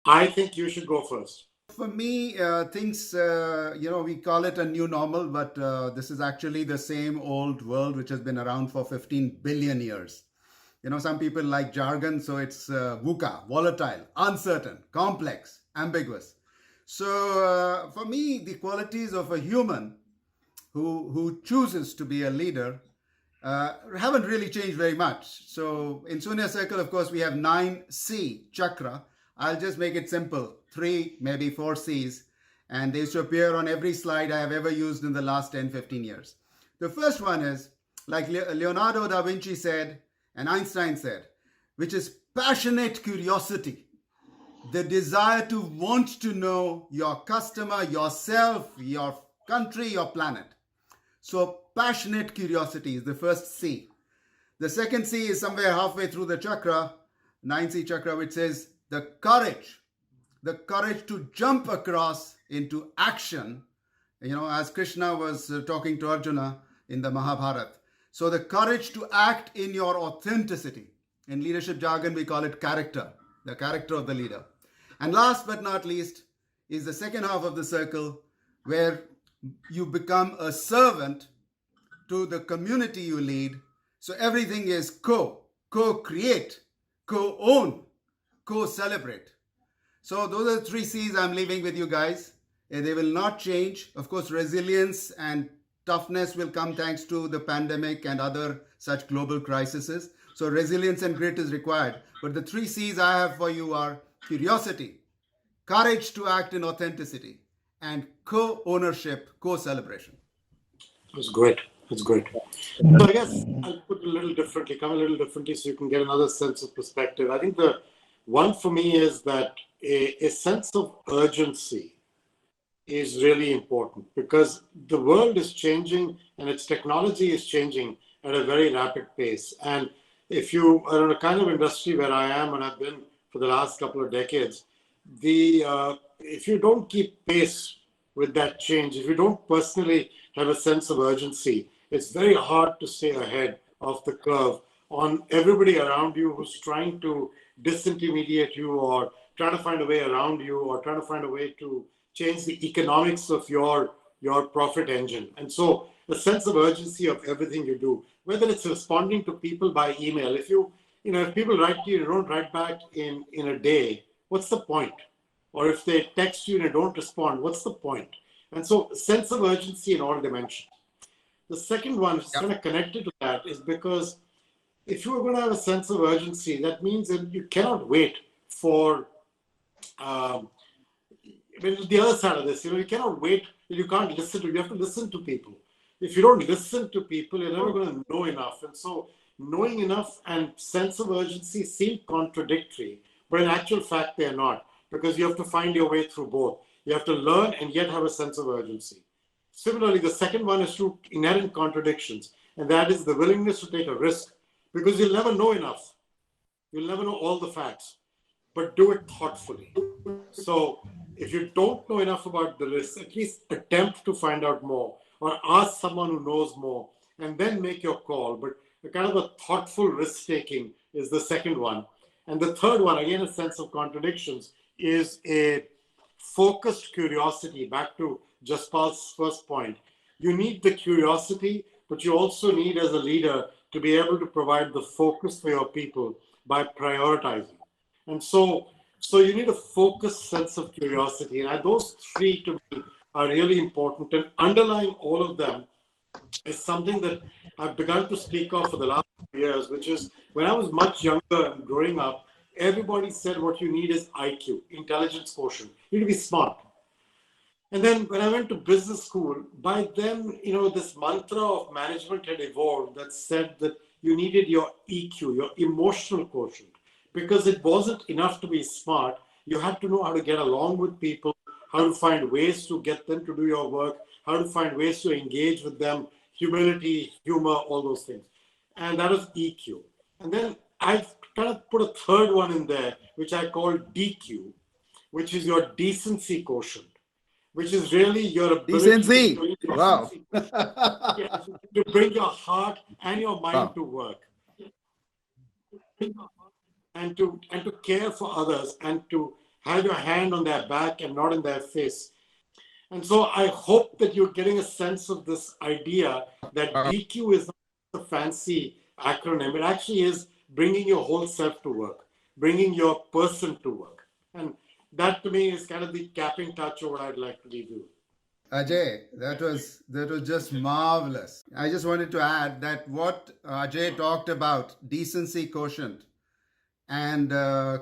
I think you should go first. For me, things, we call it a new normal, but this is actually the same old world which has been around for 15 billion years. Some people like jargon, so it's VUCA, volatile, uncertain, complex, ambiguous. So for me, the qualities of a human who chooses to be a leader haven't really changed very much. So in Sunya Circle, of course, we have 9C chakra. I'll just make it simple, three, maybe four C's, and they used to appear on every slide I have ever used in the last 10, 15 years. The first one is, like Leonardo da Vinci said, and Einstein said, which is passionate curiosity, the desire to want to know your customer, yourself, your country, your planet. So, passionate curiosity is the first C. The second C is somewhere halfway through the chakra, 9C chakra, which says the courage to jump across into action, as Krishna was talking to Arjuna in the Mahabharata. So, the courage to act in your authenticity. In leadership jargon, we call it character, the character of the leader. And last but not least is the second half of the circle, where you become a servant to the community you lead. So everything is co-create, co-own, co-celebrate. So those are the three C's I'm leaving with you guys. They will not change. Of course, resilience and toughness will come thanks to the pandemic and other such global crises. So resilience and grit is required. But the three C's I have for you are curiosity, courage to act in authenticity, and co-ownership, co-celebration. That's great. That's great. So I guess I'll put it a little differently, come a little differently so you can get another sense of perspective. I think the one for me is that a sense of urgency is really important because the world is changing and its technology is changing at a very rapid pace. And if you are in a kind of industry where I am and I've been for the last couple of decades, if you don't keep pace with that change, if you don't personally have a sense of urgency, it's very hard to stay ahead of the curve on everybody around you who's trying to disintermediate you or trying to find a way around you or trying to find a way to change the economics of your profit engine. And so the sense of urgency of everything you do, whether it's responding to people by email, if people write to you, you don't write back in a day, what's the point? Or if they text you and you don't respond, what's the point? And so sense of urgency in all dimensions. The second one, which is kind of connected to that, is because if you are going to have a sense of urgency, that means that you cannot wait for the other side of this. You cannot wait. You can't listen to. You have to listen to people. If you don't listen to people, you're never going to know enough. And so, knowing enough and sense of urgency seem contradictory, but in actual fact, they are not, because you have to find your way through both. You have to learn and yet have a sense of urgency. Similarly, the second one is through inherent contradictions, and that is the willingness to take a risk, because you'll never know enough. You'll never know all the facts, but do it thoughtfully. So if you don't know enough about the risk, at least attempt to find out more or ask someone who knows more and then make your call. But a kind of a thoughtful risk taking is the second one. And the third one, again, a sense of contradictions, is a focused curiosity. Back to Jaspal's first point. You need the curiosity, but you also need, as a leader, to be able to provide the focus for your people by prioritizing. And so you need a focused sense of curiosity. And those three to me are really important. And underlying all of them is something that I've begun to speak of for the last few years, which is when I was much younger and growing up, everybody said what you need is IQ, intelligence quotient. You need to be smart. And then when I went to business school, by then, this mantra of management had evolved that said that you needed your EQ, your emotional quotient, because it wasn't enough to be smart. You had to know how to get along with people, how to find ways to get them to do your work, how to find ways to engage with them, humility, humor, all those things. And that was EQ. And then I kind of put a third one in there, which I call DQ, which is your decency quotient, which is really your ability to bring your heart and your mind to work, and to care for others, and to have your hand on their back and not in their face. And so I hope that you're getting a sense of this idea that BQ is not a fancy acronym. It actually is bringing your whole self to work, bringing your person to work. And that to me is kind of the capping touch of what I'd like to leave you. Ajay, that was just marvelous. I just wanted to add that what Ajay talked about, decency quotient and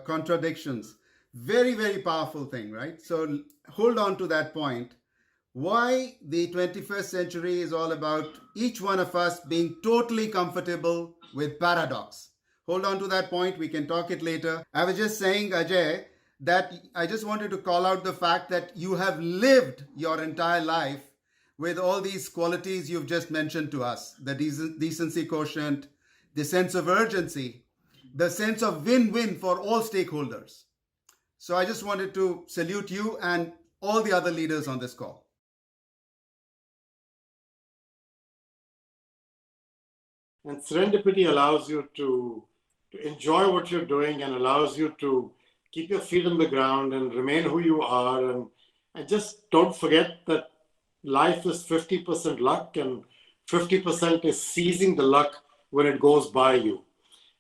contradictions, very, very powerful thing, right? So hold on to that point. Why the 21st century is all about each one of us being totally comfortable with paradox. Hold on to that point. We can talk it later. I was just saying, Ajay, that I just wanted to call out the fact that you have lived your entire life with all these qualities you've just mentioned to us, the decency quotient, the sense of urgency, the sense of win-win for all stakeholders. So I just wanted to salute you and all the other leaders on this call. And serendipity allows you to enjoy what you're doing and allows you to keep your feet on the ground and remain who you are. And just don't forget that life is 50% luck and 50% is seizing the luck when it goes by you.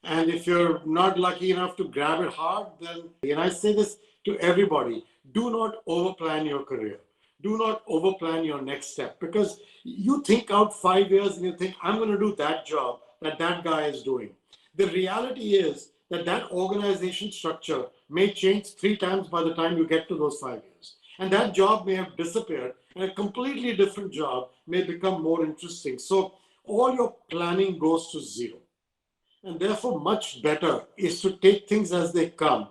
And if you're not lucky enough to grab it hard, then, and I say this to everybody, do not overplan your career. Do not overplan your next step, because you think out 5 years and you think, I'm going to do that job that that guy is doing. The reality is that that organization structure may change 3 times by the time you get to those 5 years. And that job may have disappeared and a completely different job may become more interesting. So all your planning goes to zero. And therefore, much better is to take things as they come,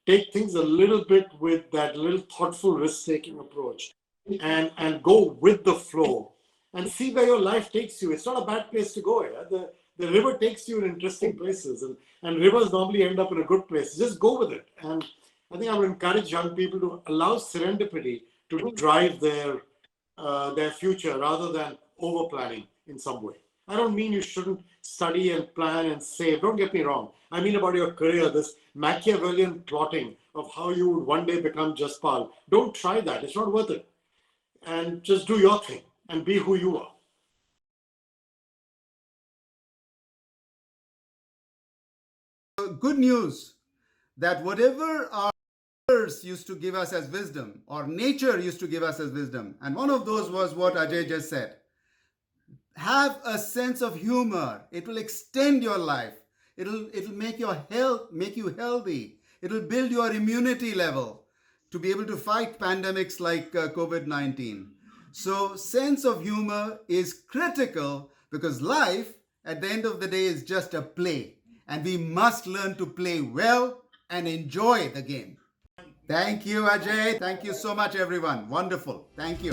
take things a little bit with that little thoughtful risk-taking approach, and go with the flow and see where your life takes you. It's not a bad place to go. Yeah? The river takes you in interesting places, and rivers normally end up in a good place. Just go with it. And I think I would encourage young people to allow serendipity to drive their future rather than over planning in some way. I don't mean you shouldn't study and plan and save. Don't get me wrong. I mean about your career, this Machiavellian plotting of how you would one day become Jaspal. Don't try that. It's not worth it. And just do your thing and be who you are. Good news that whatever our elders used to give us as wisdom, or nature used to give us as wisdom, and one of those was what Ajay just said. Have a sense of humor. It will extend your life. It'll make you healthy. It'll build your immunity level to be able to fight pandemics like COVID-19. So sense of humor is critical, because life at the end of the day is just a play, and we must learn to play well and enjoy the game. Thank you, Ajay. Thank you so much, everyone. Wonderful. Thank you.